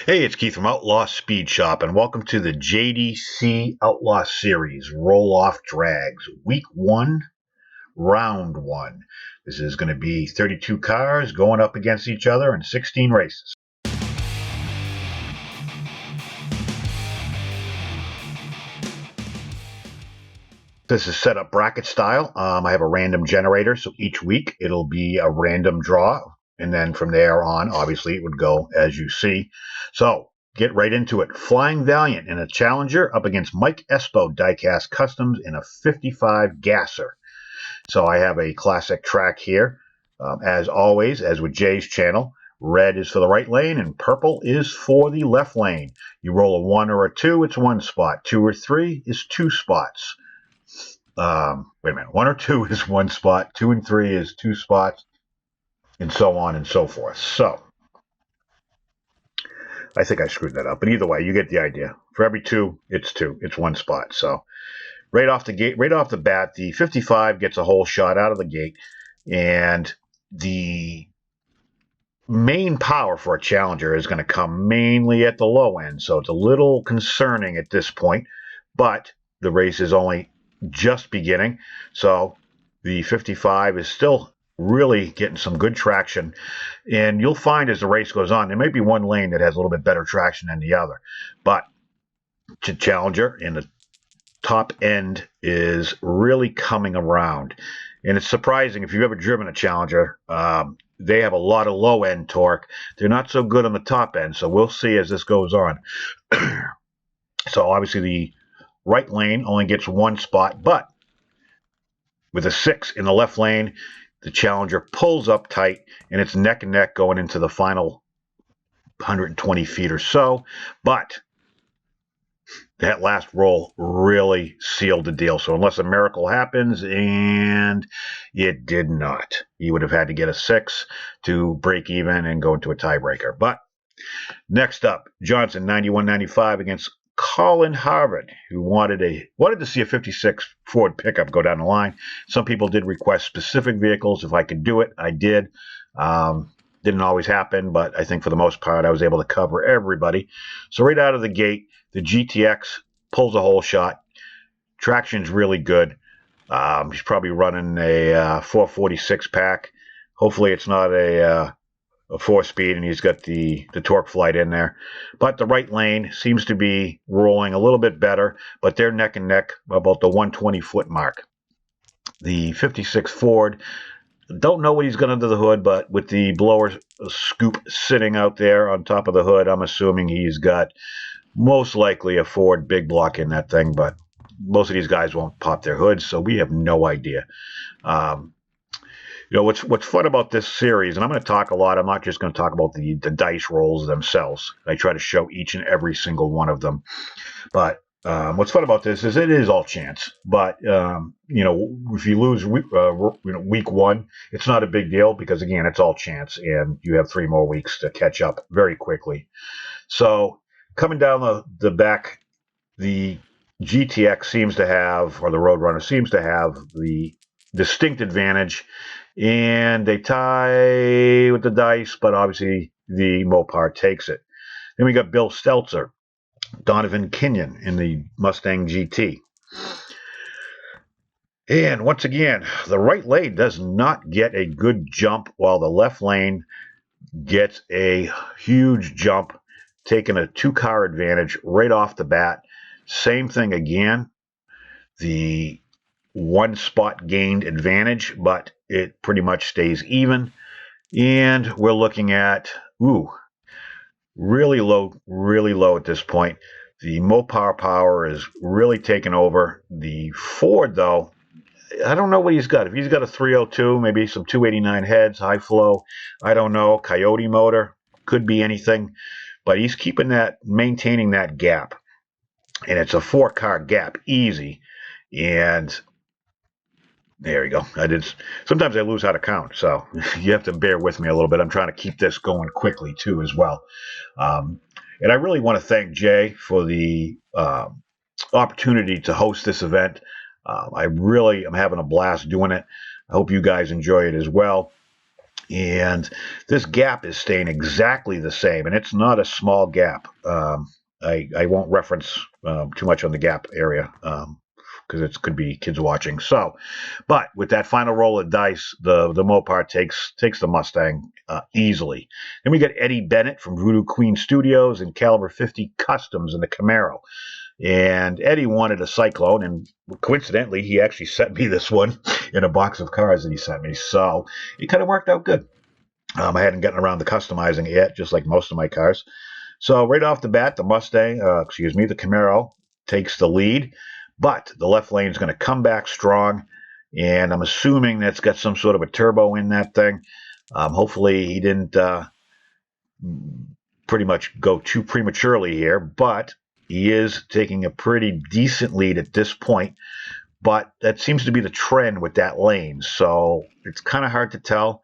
Hey, it's Keith from Outlaw Speed Shop, and welcome to the JDC Outlaw Series Roll-Off Drags, Week 1, Round 1. This is going to be 32 cars going up against each other in 16 races. This is set up bracket style. I have a random generator, so each week it'll be a random draw, and then from there on, obviously, it would go as you see. So, get right into it. Flying Valiant in a Challenger up against Mike ESPO DIECAST Customs in a 55 Gasser. So I have a classic track here. As always, as with Jay's channel, red is for the right lane and purple is for the left lane. You roll a 1 or a 2, it's 1 spot. 2 or 3 is 2 spots. Wait a minute. 1 or 2 is 1 spot. 2 and 3 is 2 spots. And so on and so forth. So, I think I screwed that up. But either way, you get the idea. For every 2, it's 2. It's 1 spot. So, right off the bat, the 55 gets a whole shot out of the gate. And the main power for a Challenger is going to come mainly at the low end. So, it's a little concerning at this point. But the race is only just beginning. So, the 55 is still really getting some good traction, and you'll find as the race goes on, there may be one lane that has a little bit better traction than the other, but Challenger in the top end is really coming around, and it's surprising if you've ever driven a Challenger. They have a lot of low end torque. They're not so good on the top end, so we'll see as this goes on. So obviously the right lane only gets 1 spot, but with a 6 in the left lane, the Challenger pulls up tight, and it's neck and neck going into the final 120 feet or so. But that last roll really sealed the deal. So unless a miracle happens, and it did not, you would have had to get a 6 to break even and go into a tiebreaker. But next up, Johnson 91.95 against COLIN Harvard, who wanted to see a 56 Ford pickup go down the line. Some people did request specific vehicles. If I could do it, I did. Didn't always happen, but I think for the most part, I was able to cover everybody. So right out of the gate, the GTX pulls a whole shot. Traction's really good. He's probably running a 446 pack. Hopefully it's not a 4-speed, and he's got the torque flight in there. But the right lane seems to be rolling a little bit better, but they're neck and neck about the 120-foot mark. The 56 Ford, don't know what he's got under the hood, but with the blower scoop sitting out there on top of the hood, I'm assuming he's got most likely a Ford big block in that thing, but most of these guys won't pop their hoods, so we have no idea. You know, what's fun about this series, and I'm going to talk a lot, I'm not just going to talk about the dice rolls themselves. I try to show each and every single one of them. But what's fun about this is it is all chance. But, you know, if you lose week 1, it's not a big deal because, again, it's all chance. And you have 3 more weeks to catch up very quickly. So coming down the back, the GTX seems to have, or the Roadrunner seems to have the distinct advantage, and they tie with the dice, but obviously the Mopar takes it. Then we got Bill Stelzer, Donovan Kenyon in the Mustang GT. And once again, the right lane does not get a good jump, while the left lane gets a huge jump, taking a 2-car advantage right off the bat. Same thing again. The 1 spot gained advantage, but it pretty much stays even. And we're looking at, really low at this point. The Mopar power is really taking over. The Ford, though, I don't know what he's got. If he's got a 302, maybe some 289 heads, high flow, I don't know. Coyote motor, could be anything. But he's maintaining that gap. And it's a 4-car gap, easy. And there you go. Sometimes I lose how to count, so you have to bear with me a little bit. I'm trying to keep this going quickly, too, as well. And I really want to thank Jay for the opportunity to host this event. I really am having a blast doing it. I hope you guys enjoy it as well. And this gap is staying exactly the same, and it's not a small gap. I won't reference too much on the gap area because it could be kids watching. So, but with that final roll of dice, the Mopar takes the Mustang easily. Then we got Eddie Bennett from Voodoo Queen Studios and Calibre 50 Customs in the Camaro. And Eddie wanted a Cyclone, and coincidentally, he actually sent me this one in a box of cars that he sent me. So it kind of worked out good. I hadn't gotten around to customizing it yet, just like most of my cars. So right off the bat, the the Camaro takes the lead, but the left lane is going to come back strong, and I'm assuming that's got some sort of a turbo in that thing. Hopefully he didn't pretty much go too prematurely here, but he is taking a pretty decent lead at this point. But that seems to be the trend with that lane, so it's kind of hard to tell.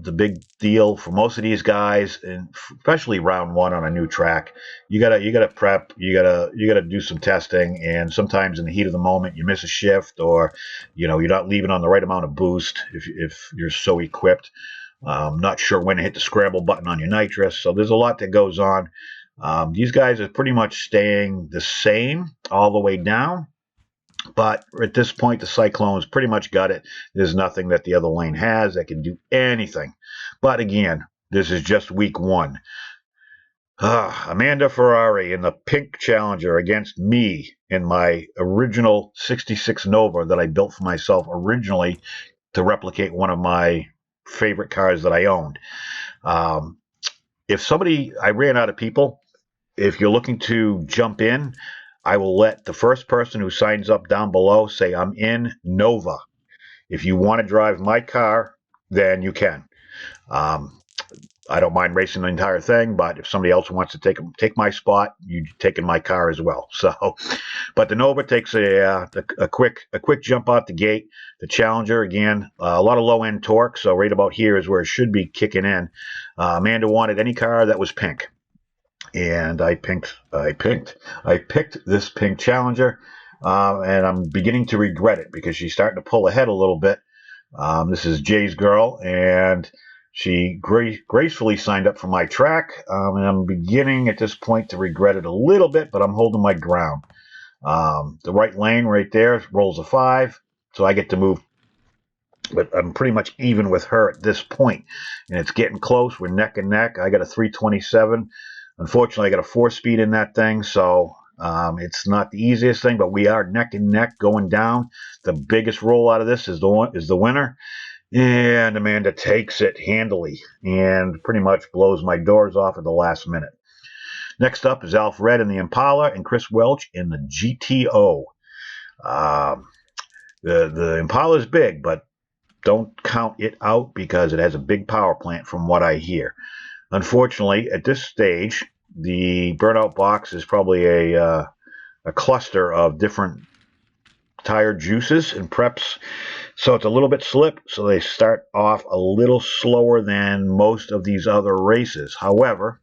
The big deal for most of these guys, and especially round one on a new track, you gotta prep, you gotta do some testing, and sometimes in the heat of the moment you miss a shift, or you're not leaving on the right amount of boost if you're so equipped. Not sure when to hit the scramble button on your nitrous, so there's a lot that goes on. These guys are pretty much staying the same all the way down. But at this point, the Cyclone's pretty much got it. There's nothing that the other lane has that can do anything. But again, this is just week one. Amanda Ferrari in the pink Challenger against me in my original 66 Nova that I built for myself originally to replicate one of my favorite cars that I owned. I ran out of people. If you're looking to jump in, I will let the first person who signs up down below say, I'm in Nova. If you want to drive my car, then you can. I don't mind racing the entire thing, but if somebody else wants to take my spot, you take in my car as well. So, but the Nova takes a quick jump out the gate. The Challenger, again, a lot of low end torque, so right about here is where it should be kicking in. Amanda wanted any car that was pink. And I picked this pink Challenger, and I'm beginning to regret it because she's starting to pull ahead a little bit. This is Jay's girl, and she gracefully signed up for my track, and I'm beginning at this point to regret it a little bit, but I'm holding my ground. The right lane right there rolls a 5, so I get to move. But I'm pretty much even with her at this point, and it's getting close. We're neck and neck. I got a 327. Unfortunately, I got a 4-speed in that thing, so it's not the easiest thing, but we are neck and neck going down. The biggest roll out of this is the winner, and Amanda takes it handily and pretty much blows my doors off at the last minute. Next up is Alf Red in the Impala and Chris Welch in the GTO. The Impala is big, but don't count it out because it has a big power plant from what I hear. Unfortunately, at this stage, the burnout box is probably a cluster of different tire juices and preps, so it's a little bit slip, so they start off a little slower than most of these other races. However,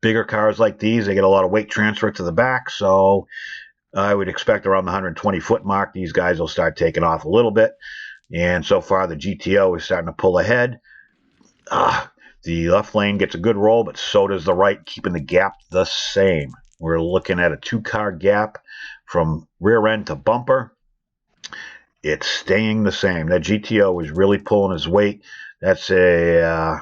bigger cars like these, they get a lot of weight transfer to the back, so I would expect around the 120-foot mark, these guys will start taking off a little bit, and so far the GTO is starting to pull ahead. The left lane gets a good roll, but so does the right, keeping the gap the same. We're looking at a 2-car gap from rear end to bumper. It's staying the same. That GTO is really pulling his weight. That's I'm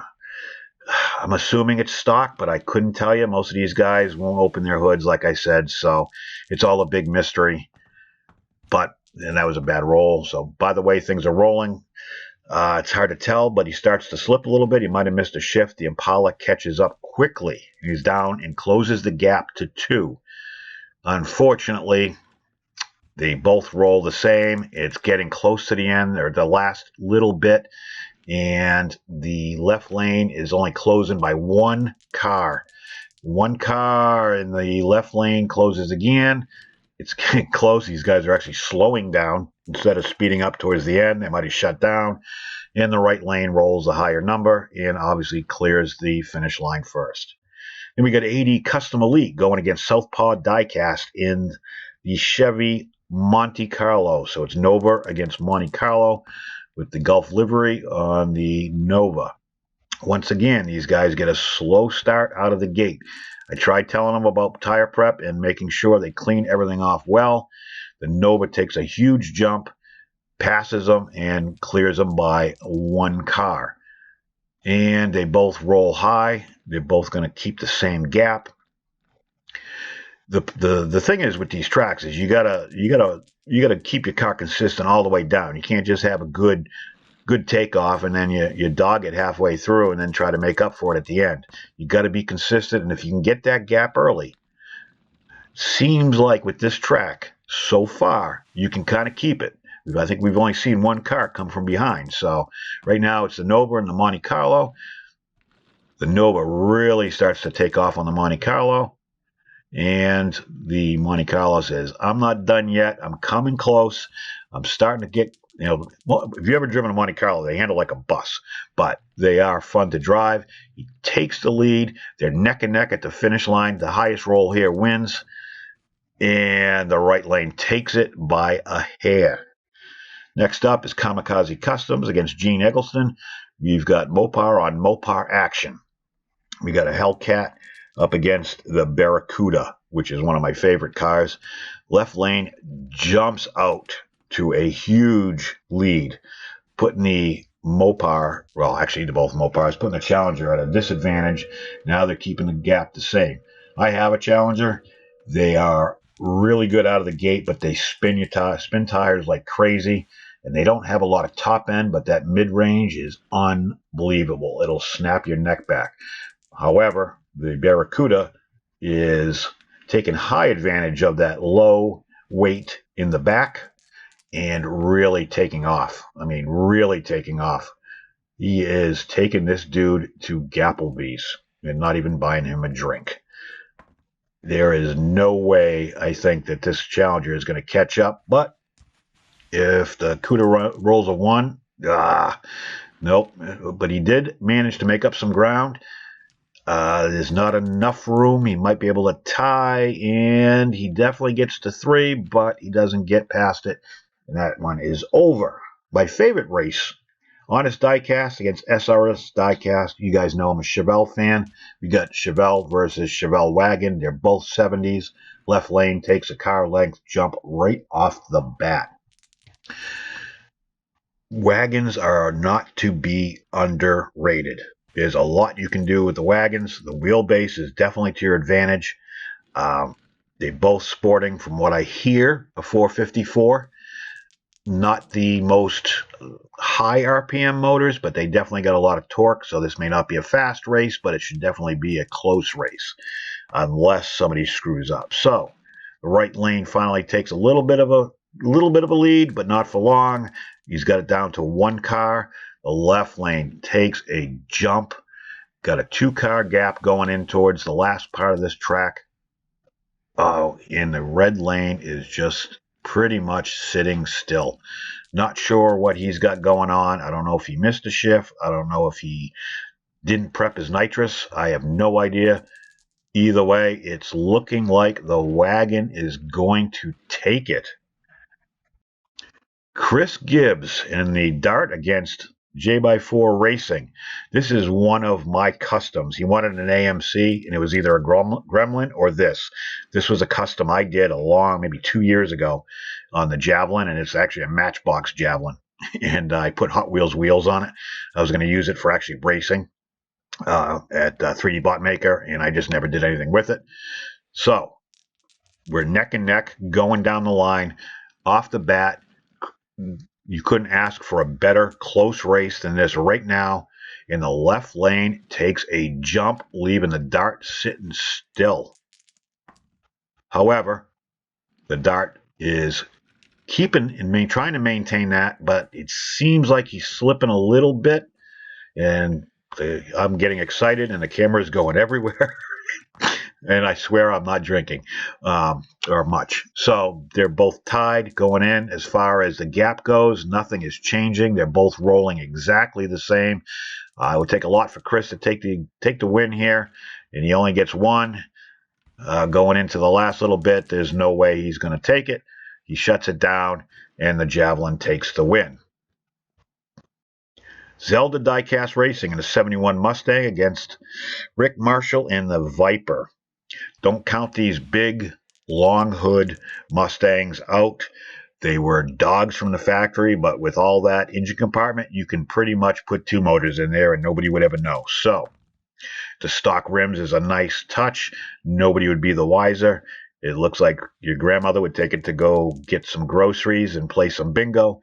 assuming it's stock, but I couldn't tell you. Most of these guys won't open their hoods, like I said, so it's all a big mystery. And that was a bad roll. So by the way things are rolling, it's hard to tell, but he starts to slip a little bit. He might have missed a shift. The Impala catches up quickly. He's down and closes the gap to 2. Unfortunately, they both roll the same. It's getting close to the end, or the last little bit, and the left lane is only closing by 1 car. 1 car in the left lane closes again. It's getting close. These guys are actually slowing down instead of speeding up towards the end. They might have shut down. And the right lane rolls a higher number and obviously clears the finish line first. Then we got AD Custom Elite going against SOUTHPAW DIECAST in the Chevy Monte Carlo. So it's Nova against Monte Carlo with the Gulf livery on the Nova. Once again, these guys get a slow start out of the gate. I tried telling them about tire prep and making sure they clean everything off well. The Nova takes a huge jump, passes them, and clears them by one car. And they both roll high. They're both going to keep the same gap. The thing is with these tracks is you gotta keep your car consistent all the way down. You can't just have a good takeoff and then you dog it halfway through and then try to make up for it at the end. You got to be consistent, and if you can get that gap early, seems like with this track so far you can kind of keep it. I think we've only seen one car come from behind. So right now it's the Nova and the Monte Carlo. The Nova really starts to take off on the Monte Carlo, and the Monte Carlo says, I'm not done yet. I'm coming close. I'm starting to get, well, if you've ever driven a Monte Carlo, they handle like a bus, but they are fun to drive. He takes the lead. They're neck and neck at the finish line. The highest roll here wins, and the right lane takes it by a hair. Next up is Kamikaze Customs against Gene Eggleston. You've got Mopar on Mopar action. We got a Hellcat up against the Barracuda, which is one of my favorite cars. Left lane jumps out to a huge lead, putting the Mopar, well, actually both Mopars, putting the Challenger at a disadvantage. Now they're keeping the gap the same. I have a Challenger. They are really good out of the gate, but they spin tires like crazy, and they don't have a lot of top end, but that mid-range is unbelievable. It'll snap your neck back. However, the Barracuda is taking high advantage of that low weight in the back and really taking off. I mean, really taking off. He is taking this dude to Gapplebee's and not even buying him a drink. There is no way I think that this Challenger is going to catch up, but if the Cuda rolls a 1, nope. But he did manage to make up some ground. There's not enough room. He might be able to tie, and he definitely gets to 3, but he doesn't get past it, and that one is over. My favorite race, Honest DIECAST against SRS DIECAST. You guys know I'm a Chevelle fan. We got Chevelle versus Chevelle Wagon. They're both 70s. Left lane takes a car length jump right off the bat. Wagons are not to be underrated. There's a lot you can do with the wagons. The wheelbase is definitely to your advantage. They're both sporting, from what I hear, a 454. Not the most high RPM motors, but they definitely got a lot of torque, so this may not be a fast race, but it should definitely be a close race, unless somebody screws up. So the right lane finally takes a little bit of a lead, but not for long. He's got it down to 1 car. The left lane takes a jump. Got a 2-car gap going in towards the last part of this track. Oh, and the red lane is just pretty much sitting still. Not sure what he's got going on. I don't know if he missed a shift. I don't know if he didn't prep his nitrous. I have no idea. Either way, it's looking like the wagon is going to take it. Chris Gibbs in the Dart against J4 Racing. This is one of my customs. He wanted an AMC, and it was either a Gremlin or this. This was a custom I did maybe 2 years ago on the Javelin, and it's actually a Matchbox Javelin. And I put Hot Wheels wheels on it. I was going to use it for actually racing at 3D Bot Maker, and I just never did anything with it. So we're neck and neck going down the line. Off the bat, you couldn't ask for a better close race than this. Right now, in the left lane, takes a jump, leaving the Dart sitting still. However, the Dart is keeping and trying to maintain that, but it seems like he's slipping a little bit, and I'm getting excited, and the camera is going everywhere. And I swear I'm not drinking or much. So they're both tied going in. As far as the gap goes, nothing is changing. They're both rolling exactly the same. It would take a lot for Chris to take the win here, and he only gets 1. Going into the last little bit, there's no way he's going to take it. He shuts it down, and the Javelin takes the win. Zelda Diecast Racing in the 71 Mustang against Rick Marshall in the Viper. Don't count these big, long hood Mustangs out. They were dogs from the factory, but with all that engine compartment, you can pretty much put two motors in there and nobody would ever know. So the stock rims is a nice touch. Nobody would be the wiser. It looks like your grandmother would take it to go get some groceries and play some bingo,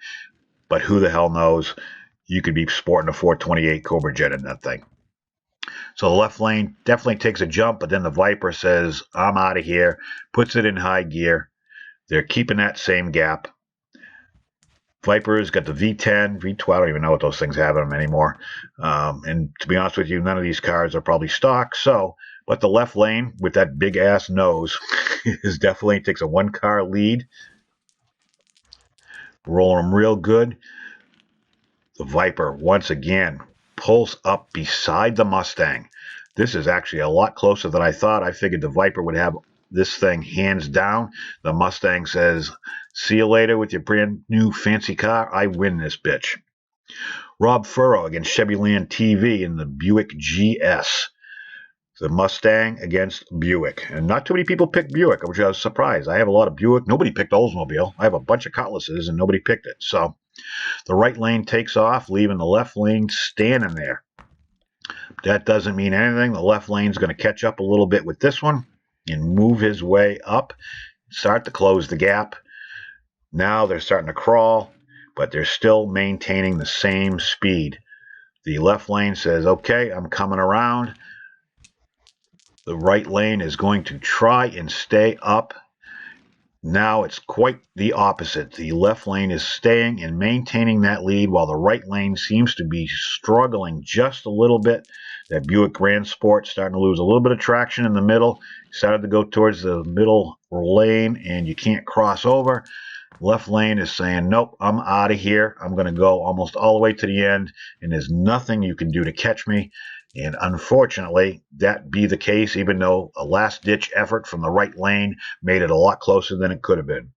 but who the hell knows? You could be sporting a 428 Cobra Jet in that thing. So the left lane definitely takes a jump, but then the Viper says, I'm out of here, puts it in high gear. They're keeping that same gap. Viper's got the V10, V12, I don't even know what those things have in them anymore. And to be honest with you, none of these cars are probably stock. But the left lane with that big ass nose is definitely takes a one car lead. Rolling them real good. The Viper, once again, pulls up beside the Mustang. This is actually a lot closer than I thought. I figured the Viper would have this thing hands down. The Mustang says, see you later with your brand new fancy car. I win this bitch. Rob Furrow against Chevyland TV in the Buick GS. The Mustang against Buick. And not too many people picked Buick, which I was surprised. I have a lot of Buick. Nobody picked Oldsmobile. I have a bunch of Cutlasses, and nobody picked it. So the right lane takes off, leaving the left lane standing there. That doesn't mean anything. The left lane's going to catch up a little bit with this one and move his way up, start to close the gap. Now they're starting to crawl, but they're still maintaining the same speed. The left lane says, okay, I'm coming around. The right lane is going to try and stay up. Now it's quite the opposite. The left lane is staying and maintaining that lead while the right lane seems to be struggling just a little bit. That Buick Grand Sport starting to lose a little bit of traction in the middle. Started to go towards the middle lane and you can't cross over. Left lane is saying, nope, I'm out of here. I'm going to go almost all the way to the end and there's nothing you can do to catch me. And unfortunately, that be the case, even though a last-ditch effort from the right lane made it a lot closer than it could have been.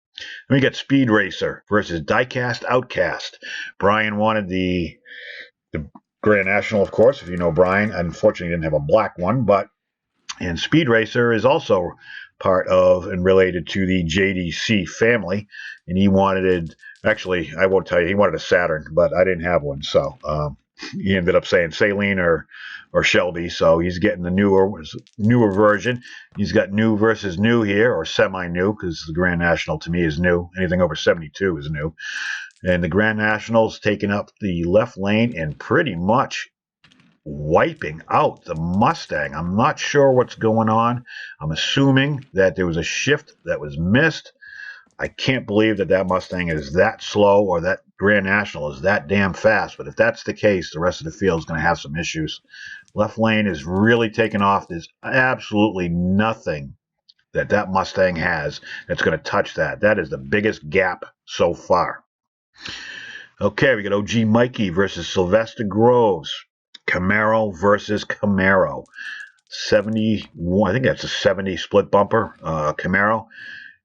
Then we got Speed Racer versus DIECAST OUTKAST. Brian wanted the Grand National, of course, if you know Brian. Unfortunately, he didn't have a black one, and Speed Racer is also part of and related to the JDC family, and he wanted, actually, I won't tell you, he wanted a Saturn, but I didn't have one, so he ended up saying Saline or Shelby, so he's getting the newer version. He's got new versus new here, or semi-new, because the Grand National to me is new. Anything over 72 is new. And the Grand National's taking up the left lane and pretty much wiping out the Mustang. I'm not sure what's going on. I'm assuming that there was a shift that was missed. I can't believe that Mustang is that slow or that Grand National is that damn fast. But if that's the case, the rest of the field is going to have some issues. Left lane is really taking off. There's absolutely nothing that Mustang has that's going to touch that. That is the biggest gap so far. Okay, we got OG Mikey versus Sylvester Groves. Camaro versus Camaro. 71, I think that's a 70 split bumper Camaro.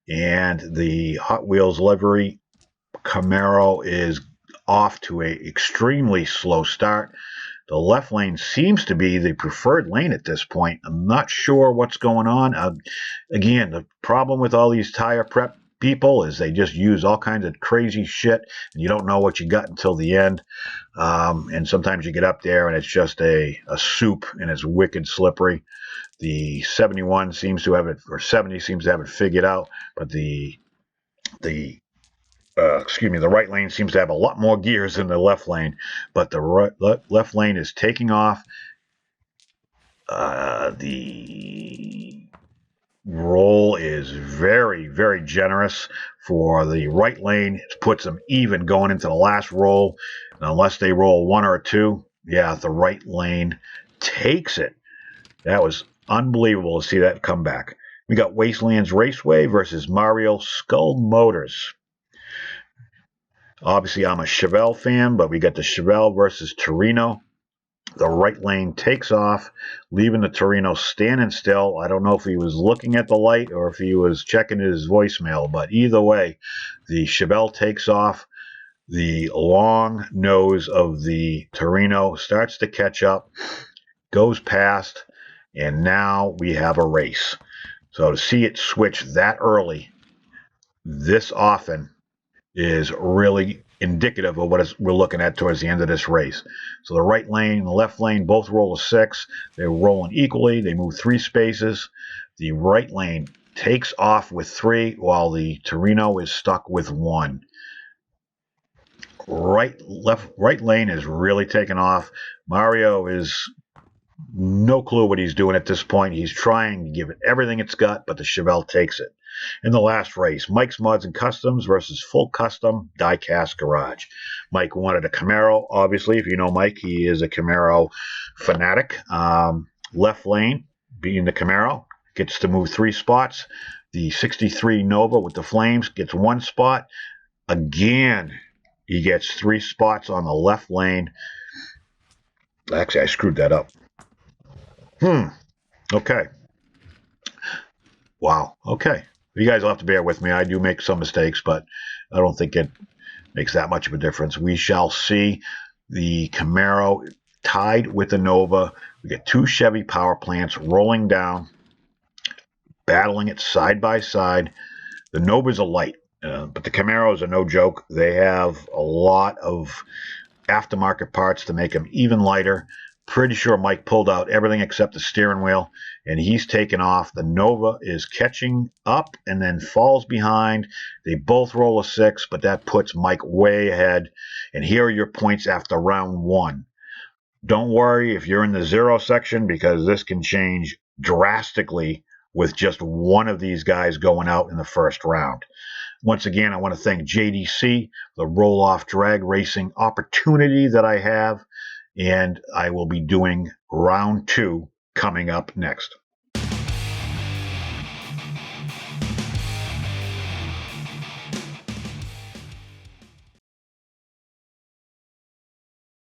And the Hot Wheels livery Camaro is off to a extremely slow start. The left lane seems to be the preferred lane at this point. I'm not sure what's going on. Again, the problem with all these tire prep people is they just use all kinds of crazy shit, and you don't know what you got until the end. And sometimes you get up there and it's just a soup and it's wicked slippery. The 71 seems to have it, or 70 seems to have it figured out, but the right lane seems to have a lot more gears than the left lane, but the left lane is taking off. The roll is very, very generous for the right lane. It puts them even going into the last roll. And unless they roll one or two, yeah, the right lane takes it. That was unbelievable to see that come back. We got Wastelands Raceway versus Mario Skull Motors. Obviously, I'm a Chevelle fan, but we got the Chevelle versus Torino. The right lane takes off, leaving the Torino standing still. I don't know if he was looking at the light or if he was checking his voicemail, but either way, the Chevelle takes off. The long nose of the Torino starts to catch up, goes past, and now we have a race. So to see it switch that early, this often, is really indicative of what we're looking at towards the end of this race. So the right lane and the left lane both roll a 6. They're rolling equally. They move 3 spaces. The right lane takes off with 3, while the Torino is stuck with 1. Right lane is really taking off. Mario is no clue what he's doing at this point. He's trying to give it everything it's got, but the Chevelle takes it. In the last race, Mike's Mods and Customs versus Full Custom DIECAST Garage. Mike wanted a Camaro. Obviously, if you know Mike, he is a Camaro fanatic. Left lane, being the Camaro, gets to move 3 spots. The 63 Nova with the flames gets 1 spot. Again, he gets 3 spots on the left lane. Actually, I screwed that up. Okay. Wow. Okay. You guys will have to bear with me. I do make some mistakes, but I don't think it makes that much of a difference. We shall see the Camaro tied with the Nova. We get 2 Chevy power plants rolling down, battling it side by side. The Novas are light, but the Camaros are no joke. They have a lot of aftermarket parts to make them even lighter. Pretty sure Mike pulled out everything except the steering wheel, and he's taken off. The Nova is catching up and then falls behind. They both roll a 6, but that puts Mike way ahead. And here are your points after round 1. Don't worry if you're in the 0 section, because this can change drastically with just one of these guys going out in the first round. Once again, I want to thank JDC, the roll-off drag racing opportunity that I have, and I will be doing round 2 coming up next.